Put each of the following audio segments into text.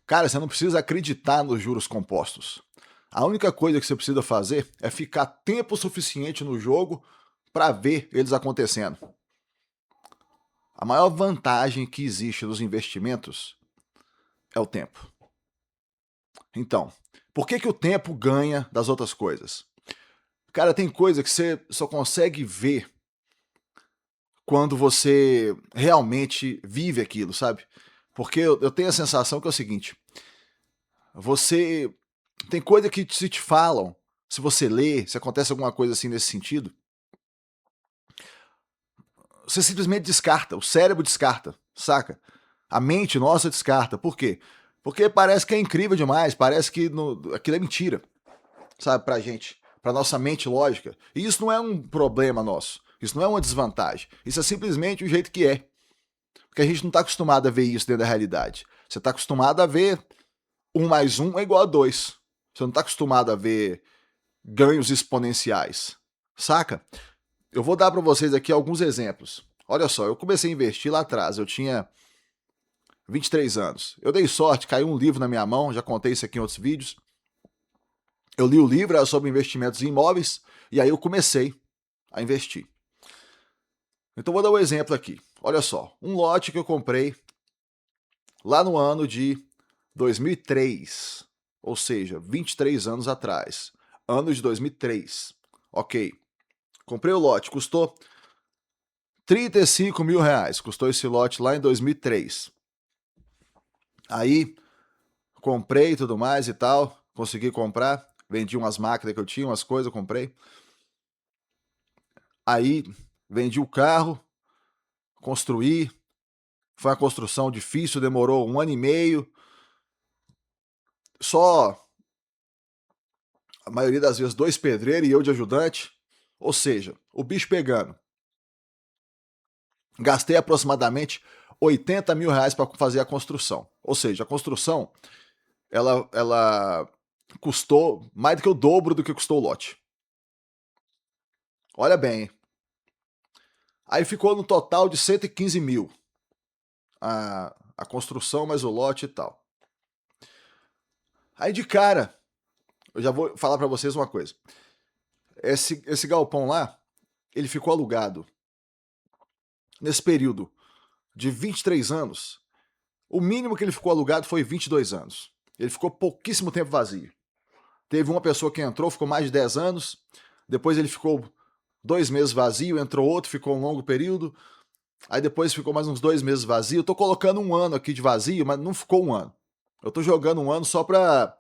Cara, você não precisa acreditar nos juros compostos. A única coisa que você precisa fazer é ficar tempo suficiente no jogo para ver eles acontecendo. A maior vantagem que existe nos investimentos é o tempo. Então, por que o tempo ganha das outras coisas? Cara, tem coisa que você só consegue ver quando você realmente vive aquilo, sabe? Porque eu tenho a sensação que é o seguinte: você tem coisa que se te falam, se você lê, se acontece alguma coisa assim nesse sentido, você simplesmente descarta, o cérebro descarta, saca? A mente nossa descarta. Por quê? Porque parece que é incrível demais, parece que aquilo é mentira, sabe, pra gente, pra nossa mente lógica. E isso não é um problema nosso, isso não é uma desvantagem, isso é simplesmente o jeito que é. Porque a gente não tá acostumado a ver isso dentro da realidade. Você tá acostumado a ver 1 mais 1 é igual a 2. Você não tá acostumado a ver ganhos exponenciais, saca? Eu vou dar para vocês aqui alguns exemplos. Olha só, eu comecei a investir lá atrás, eu tinha 23 anos. Eu dei sorte, caiu um livro na minha mão, já contei isso aqui em outros vídeos. Eu li o livro, era sobre investimentos em imóveis, e aí eu comecei a investir. Então vou dar um exemplo aqui. Olha só, um lote que eu comprei lá no ano de 2003, ou seja, 23 anos atrás. Ano de 2003. Ok. Comprei o lote, custou 35 mil reais. Custou esse lote lá em 2003. Aí, comprei tudo mais e tal. Consegui comprar. Vendi umas máquinas que eu tinha, umas coisas, comprei. Aí, vendi o carro, construí. Foi uma construção difícil, demorou 1 ano e meio. Só, a maioria das vezes, 2 pedreiros e eu de ajudante. Ou seja, o bicho pegando. Gastei aproximadamente 80 mil reais para fazer a construção. Ou seja, a construção ela custou mais do que o dobro do que custou o lote. Olha bem. Aí ficou no total de 115 mil a construção, mais o lote e tal. Aí de cara, eu já vou falar para vocês uma coisa. Esse galpão lá, ele ficou alugado nesse período de 23 anos. O mínimo que ele ficou alugado foi 22 anos. Ele ficou pouquíssimo tempo vazio. Teve uma pessoa que entrou, ficou mais de 10 anos. Depois ele ficou 2 meses vazio, entrou outro, ficou um longo período. Aí depois ficou mais uns 2 meses vazio. Eu tô colocando 1 ano aqui de vazio, mas não ficou 1 ano. Eu tô jogando 1 ano só pra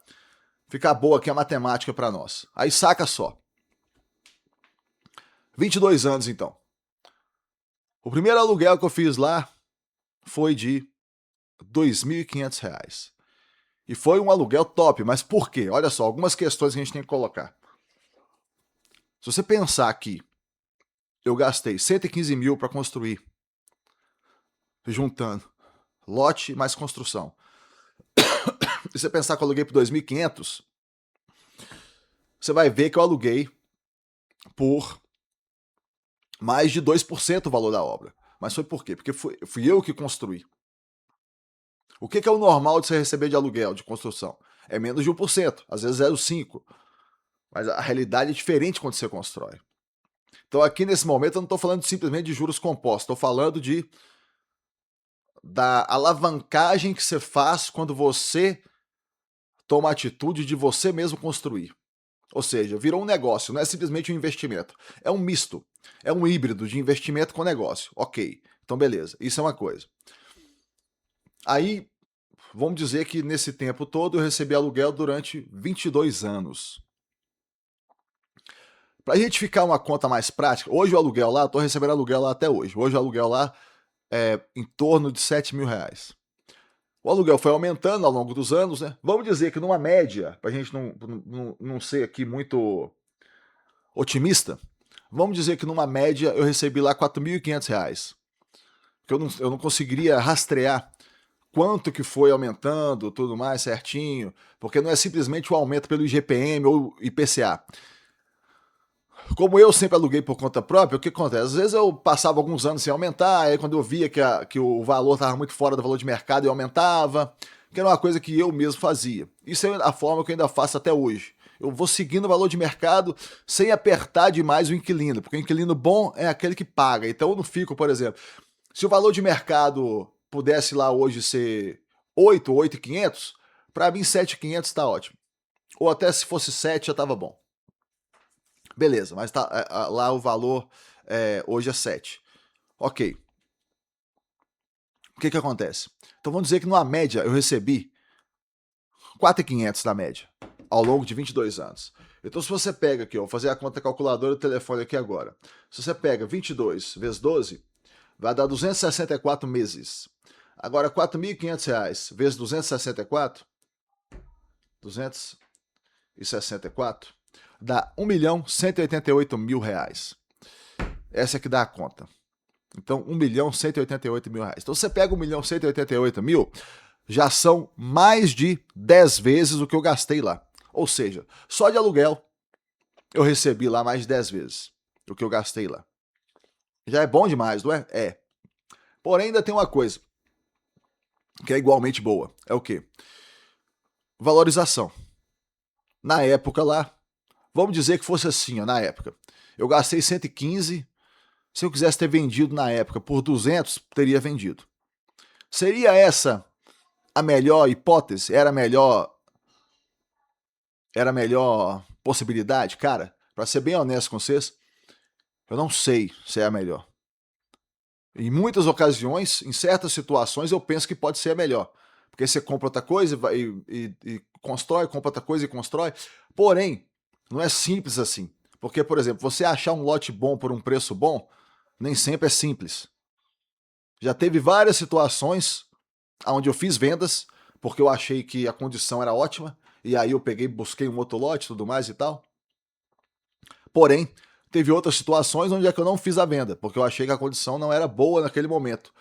ficar boa aqui a matemática pra nós. Aí saca só. 22 anos então. O primeiro aluguel que eu fiz lá foi de R$ 2.500. E foi um aluguel top, mas por quê? Olha só, algumas questões que a gente tem que colocar. Se você pensar que eu gastei 115 mil para construir, juntando lote mais construção, e você pensar que eu aluguei por 2.500, você vai ver que eu aluguei por mais de 2% o valor da obra. Mas foi por quê? Porque fui eu que construí. O que é o normal de você receber de aluguel, de construção? É menos de 1%, às vezes 0,5%. Mas a realidade é diferente quando você constrói. Então aqui nesse momento eu não estou falando simplesmente de juros compostos, estou falando da alavancagem que você faz quando você toma a atitude de você mesmo construir. Ou seja, virou um negócio, não é simplesmente um investimento. É um misto, é um híbrido de investimento com negócio. Ok, então beleza, isso é uma coisa. Aí, vamos dizer que nesse tempo todo eu recebi aluguel durante 22 anos. Pra gente ficar uma conta mais prática, hoje o aluguel lá, eu tô recebendo aluguel lá até hoje. Hoje o aluguel lá é em torno de 7 mil reais. O aluguel foi aumentando ao longo dos anos, né? Vamos dizer que numa média, pra gente não ser aqui muito otimista, vamos dizer que numa média eu recebi lá 4.500 reais. Porque eu não conseguiria rastrear quanto que foi aumentando, tudo mais certinho, porque não é simplesmente o aumento pelo IGPM ou IPCA. Como eu sempre aluguei por conta própria, o que acontece? Às vezes eu passava alguns anos sem aumentar, aí quando eu via que o valor estava muito fora do valor de mercado, eu aumentava. que era uma coisa que eu mesmo fazia. Isso é a forma que eu ainda faço até hoje. Eu vou seguindo o valor de mercado sem apertar demais o inquilino, porque o inquilino bom é aquele que paga. Então eu não fico, por exemplo, se o valor de mercado pudesse lá hoje ser 8, 8.500, para mim 7.500 está ótimo. Ou até se fosse 7 já estava bom. Beleza, mas tá, lá o valor hoje é 7. Ok. O que acontece? Então vamos dizer que numa média eu recebi 4.500 na média, ao longo de 22 anos. Então se você pega aqui, vou fazer a conta calculadora do telefone aqui agora. Se você pega 22 vezes 12, vai dar 264 meses. Agora, R$ 4.500 vezes 264, 264, dá R$ 1.188.000. Essa é que dá a conta. Então, R$ 1.188.000. Então, você pega R$ 1.188.000, já são mais de 10 vezes o que eu gastei lá. Ou seja, só de aluguel eu recebi lá mais de 10 vezes o que eu gastei lá. Já é bom demais, não é? É. Porém, ainda tem uma coisa que é igualmente boa. É o quê? Valorização. Na época lá, vamos dizer que fosse assim, ó, na época. Eu gastei 115, se eu quisesse ter vendido na época por 200, teria vendido. Seria essa a melhor hipótese? Era a melhor possibilidade? Cara, para ser bem honesto com vocês, eu não sei se é a melhor. Em muitas ocasiões, em certas situações, eu penso que pode ser a melhor. Porque você compra outra coisa e constrói, compra outra coisa e constrói. Porém, não é simples assim. Porque, por exemplo, você achar um lote bom por um preço bom, nem sempre é simples. Já teve várias situações onde eu fiz vendas, porque eu achei que a condição era ótima, e aí eu peguei, busquei um outro lote e tudo mais e tal. Porém, teve outras situações onde é que eu não fiz a venda, porque eu achei que a condição não era boa naquele momento.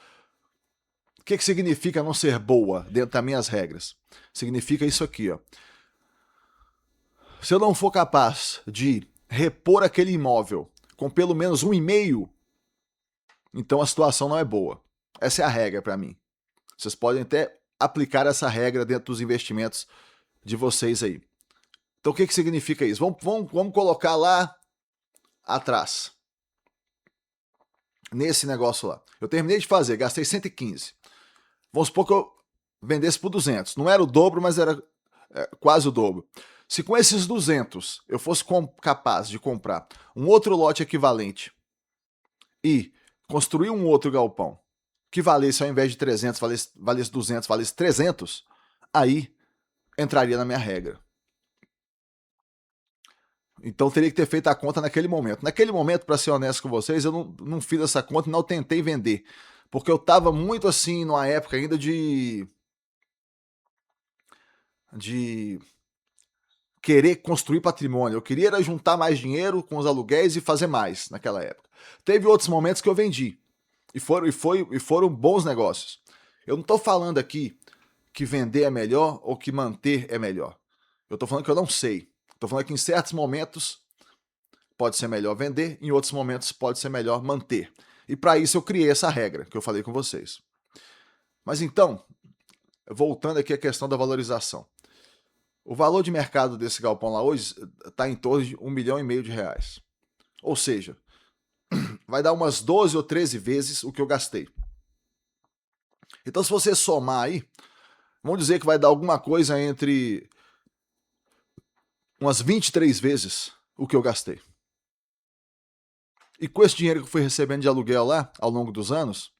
O que significa não ser boa dentro das minhas regras? Significa isso aqui, ó. Se eu não for capaz de repor aquele imóvel com pelo menos 1,5, então a situação não é boa. Essa é a regra para mim. Vocês podem até aplicar essa regra dentro dos investimentos de vocês aí. Então o que significa isso? Vamos colocar lá atrás. Nesse negócio lá. Eu terminei de fazer, gastei 115. Vamos supor que eu vendesse por 200. Não era o dobro, mas era quase o dobro. Se com esses 200 eu fosse capaz de comprar um outro lote equivalente e construir um outro galpão que valesse, ao invés de 300, valesse 200, valesse 300, aí entraria na minha regra. Então teria que ter feito a conta naquele momento. Naquele momento, para ser honesto com vocês, eu não fiz essa conta e não tentei vender. Porque eu estava muito assim, numa época ainda de querer construir patrimônio. Eu queria era juntar mais dinheiro com os aluguéis e fazer mais naquela época. Teve outros momentos que eu vendi. E foram bons negócios. Eu não estou falando aqui que vender é melhor ou que manter é melhor. Eu estou falando que eu não sei. Estou falando que em certos momentos pode ser melhor vender, em outros momentos pode ser melhor manter. E para isso eu criei essa regra que eu falei com vocês. Mas então, voltando aqui à questão da valorização. O valor de mercado desse galpão lá hoje está em torno de R$ 1,5 milhão. Ou seja, vai dar umas 12 ou 13 vezes o que eu gastei. Então, se você somar aí, vamos dizer que vai dar alguma coisa entre umas 23 vezes o que eu gastei. E com esse dinheiro que eu fui recebendo de aluguel lá, ao longo dos anos,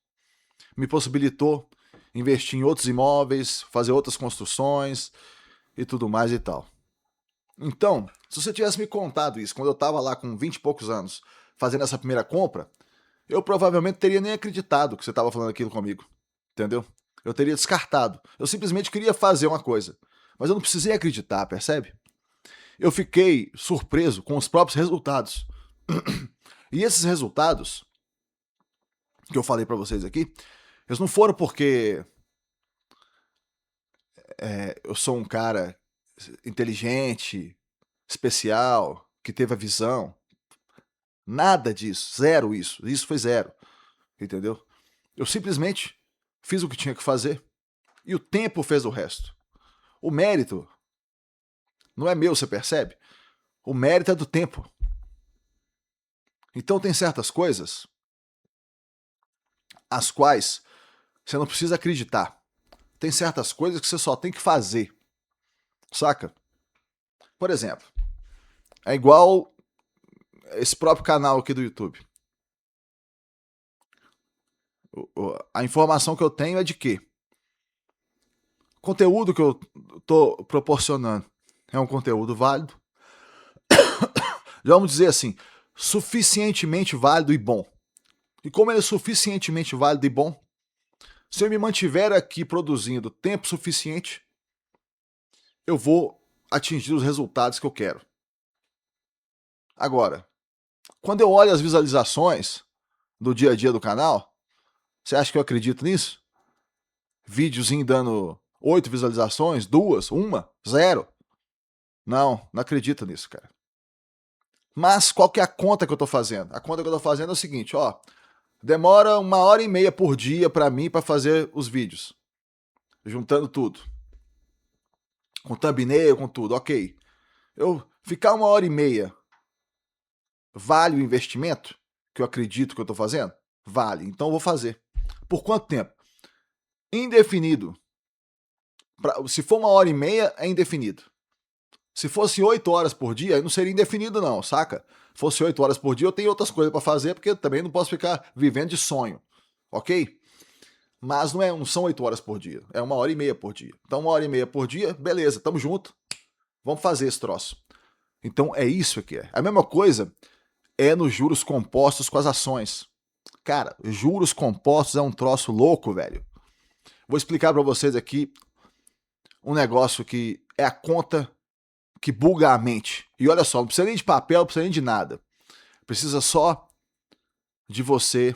me possibilitou investir em outros imóveis, fazer outras construções e tudo mais e tal. Então, se você tivesse me contado isso quando eu estava lá com 20 e poucos anos, fazendo essa primeira compra, eu provavelmente teria nem acreditado que você estava falando aquilo comigo. Entendeu? Eu teria descartado. Eu simplesmente queria fazer uma coisa. Mas eu não precisei acreditar, percebe? Eu fiquei surpreso com os próprios resultados. E esses resultados que eu falei para vocês aqui, eles não foram porque eu sou um cara inteligente, especial, que teve a visão. Nada disso, zero isso. Isso foi zero, entendeu? Eu simplesmente fiz o que tinha que fazer E o tempo fez o resto. O mérito não é meu, você percebe? O mérito é do tempo. Então tem certas coisas as quais você não precisa acreditar. Tem certas coisas que você só tem que fazer. Saca? Por exemplo, é igual esse próprio canal aqui do YouTube. A informação que eu tenho é de que o conteúdo que eu tô proporcionando é um conteúdo válido. Já vamos dizer assim, suficientemente válido e bom. E como ele é suficientemente válido e bom, se eu me mantiver aqui produzindo tempo suficiente, eu vou atingir os resultados que eu quero. Agora, quando eu olho as visualizações do dia a dia do canal, você acha que eu acredito nisso? Videozinho dando 8 visualizações, 2, 1, 0. Não acredito nisso, cara. Mas qual que é a conta que eu tô fazendo? A conta que eu tô fazendo é o seguinte, ó. Demora 1h30 por dia pra mim pra fazer os vídeos. Juntando tudo. Com thumbnail, com tudo, ok. Eu ficar 1h30 vale o investimento que eu acredito que eu tô fazendo? Vale, então eu vou fazer. Por quanto tempo? Indefinido. Se for 1h30, é indefinido. Se fosse 8 horas por dia, aí não seria indefinido não, saca? Fosse 8 horas por dia, eu tenho outras coisas pra fazer, porque eu também não posso ficar vivendo de sonho, ok? Mas não são 8 horas por dia, é 1h30 por dia. Então 1h30 por dia, beleza, tamo junto. Vamos fazer esse troço. Então é isso que é. A mesma coisa é nos juros compostos com as ações. Cara, juros compostos é um troço louco, velho. Vou explicar pra vocês aqui um negócio que é a conta que buga a mente. E olha só, não precisa nem de papel, não precisa nem de nada. Precisa só de você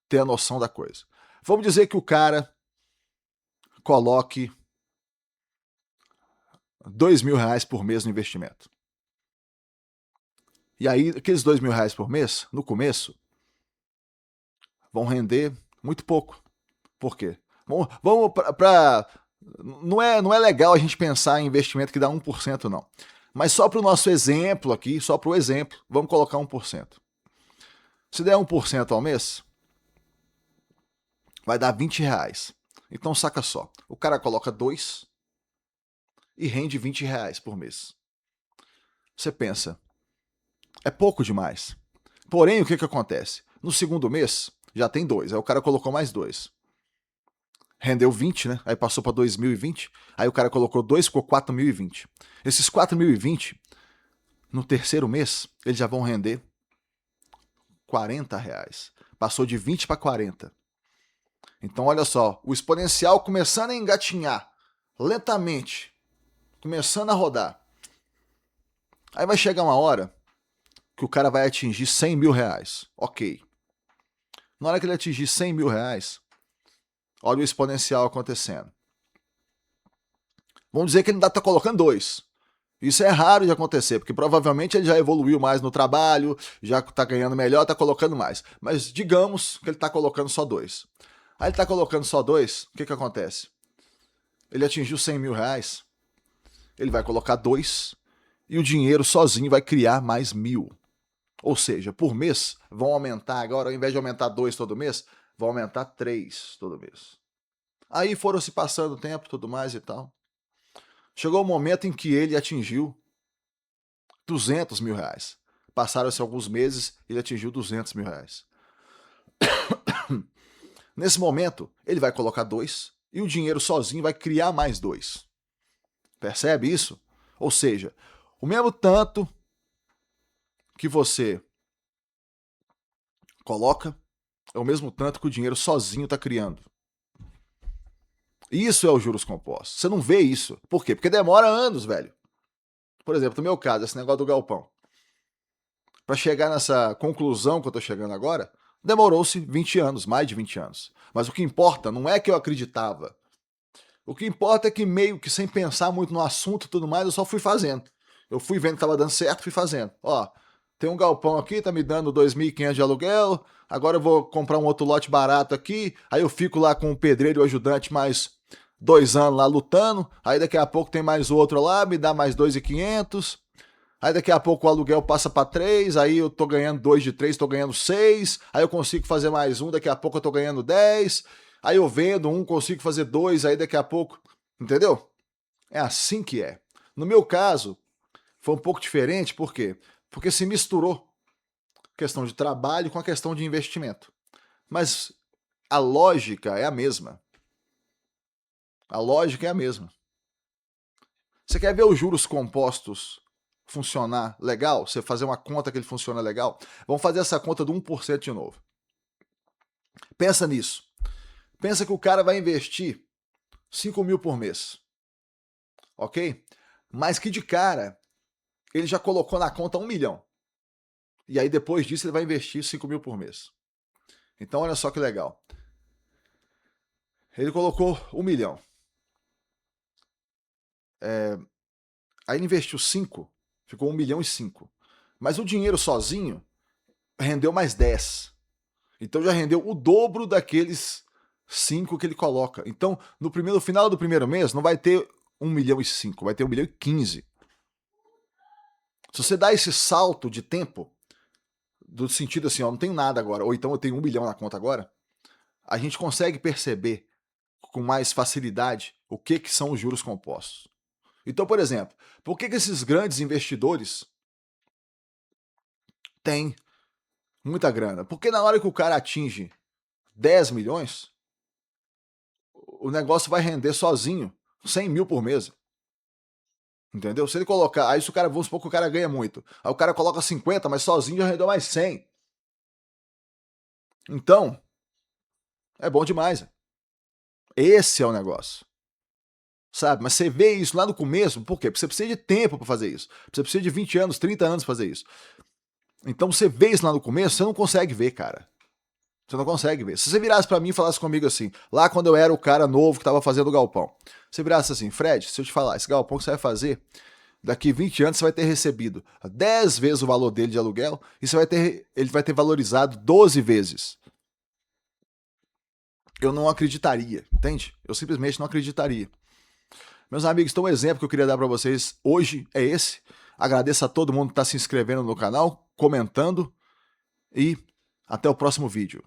ter a noção da coisa. Vamos dizer que o cara coloque R$2.000 por mês no investimento. E aí, aqueles R$2.000 por mês, no começo, vão render muito pouco. Por quê? Vamos para não é legal a gente pensar em investimento que dá 1%, não. Mas só para o nosso exemplo aqui, só para o exemplo, vamos colocar 1%. Se der 1% ao mês, vai dar R$20. Então saca só, o cara coloca 2 e rende R$20 por mês. Você pensa, é pouco demais. Porém, o que acontece? No segundo mês, já tem 2, aí o cara colocou mais 2. Rendeu 20, né? Aí passou para 2.020. Aí o cara colocou 2, ficou 4.020. Esses 4.020, no terceiro mês, eles já vão render R$40. Passou de 20 para 40. Então, olha só, o exponencial começando a engatinhar lentamente, começando a rodar. Aí vai chegar uma hora que o cara vai atingir R$100.000. Ok. Na hora que ele atingir R$100.000, olha o exponencial acontecendo. Vamos dizer que ele ainda está colocando 2. Isso é raro de acontecer, porque provavelmente ele já evoluiu mais no trabalho, já está ganhando melhor, está colocando mais. Mas digamos que ele está colocando só 2. Aí ele está colocando só 2, o que acontece? Ele atingiu R$100.000, ele vai colocar 2 e o dinheiro sozinho vai criar mais 1.000. Ou seja, por mês vão aumentar agora, ao invés de aumentar 2 todo mês, vão aumentar 3 todo mês. Aí foram se passando o tempo, tudo mais e tal. Chegou o momento em que ele atingiu R$200.000. Passaram-se alguns meses, ele atingiu R$200.000. Nesse momento, ele vai colocar 2 e o dinheiro sozinho vai criar mais 2. Percebe isso? Ou seja, o mesmo tanto que você coloca é o mesmo tanto que o dinheiro sozinho está criando. Isso é os juros compostos. Você não vê isso. Por quê? Porque demora anos, velho. Por exemplo, no meu caso, esse negócio do galpão. Para chegar nessa conclusão que eu tô chegando agora, demorou-se 20 anos, mais de 20 anos. Mas o que importa não é que eu acreditava. O que importa é que meio que sem pensar muito no assunto e tudo mais, eu só fui fazendo. Eu fui vendo que tava dando certo, fui fazendo. Ó, tem um galpão aqui, tá me dando 2.500 de aluguel, agora eu vou comprar um outro lote barato aqui, aí eu fico lá com o pedreiro e o ajudante mais 2 anos lá lutando, aí daqui a pouco tem mais outro lá, me dá mais 2.500, aí daqui a pouco o aluguel passa para 3, aí eu tô ganhando 2 de 3, tô ganhando 6, aí eu consigo fazer mais um, daqui a pouco eu tô ganhando 10, aí eu vendo um, consigo fazer 2, aí daqui a pouco, entendeu? É assim que é. No meu caso, foi um pouco diferente, por quê? Porque se misturou a questão de trabalho com a questão de investimento. Mas a lógica é a mesma. A lógica é a mesma. Você quer ver os juros compostos funcionar legal? Você fazer uma conta que ele funciona legal? Vamos fazer essa conta do 1% de novo. Pensa nisso. Pensa que o cara vai investir 5 mil por mês. Ok? Mas que de cara ele já colocou na conta 1 milhão. E aí depois disso ele vai investir 5 mil por mês. Então olha só que legal. Ele colocou 1 milhão. Aí ele investiu 5, ficou 1 milhão e 5. Mas o dinheiro sozinho rendeu mais 10. Então já rendeu o dobro daqueles 5 que ele coloca. Então, no final do primeiro mês, não vai ter 1 milhão e 5, vai ter 1 milhão e 15. Se você dá esse salto de tempo, do sentido assim, ó, não tenho nada agora, ou então eu tenho 1 milhão na conta agora, a gente consegue perceber com mais facilidade o que são os juros compostos. Então, por exemplo, por que esses grandes investidores têm muita grana? Porque na hora que o cara atinge 10 milhões, o negócio vai render sozinho 100 mil por mês. Entendeu? Se ele colocar, aí se o cara, vamos supor que o cara ganha muito, aí o cara coloca 50, mas sozinho já rendeu mais 100. Então, é bom demais. Esse é o negócio. Sabe? Mas você vê isso lá no começo, por quê? Porque você precisa de tempo para fazer isso. Você precisa de 20 anos, 30 anos para fazer isso. Então você vê isso lá no começo, você não consegue ver, cara. Você não consegue ver. Se você virasse para mim e falasse comigo assim, lá quando eu era o cara novo que tava fazendo o galpão, você virasse assim, Fred, se eu te falar, esse galpão que você vai fazer, daqui 20 anos você vai ter recebido 10 vezes o valor dele de aluguel e ele vai ter valorizado 12 vezes. Eu não acreditaria, entende? Eu simplesmente não acreditaria. Meus amigos, então o exemplo que eu queria dar para vocês hoje é esse. Agradeço a todo mundo que está se inscrevendo no canal, comentando e até o próximo vídeo.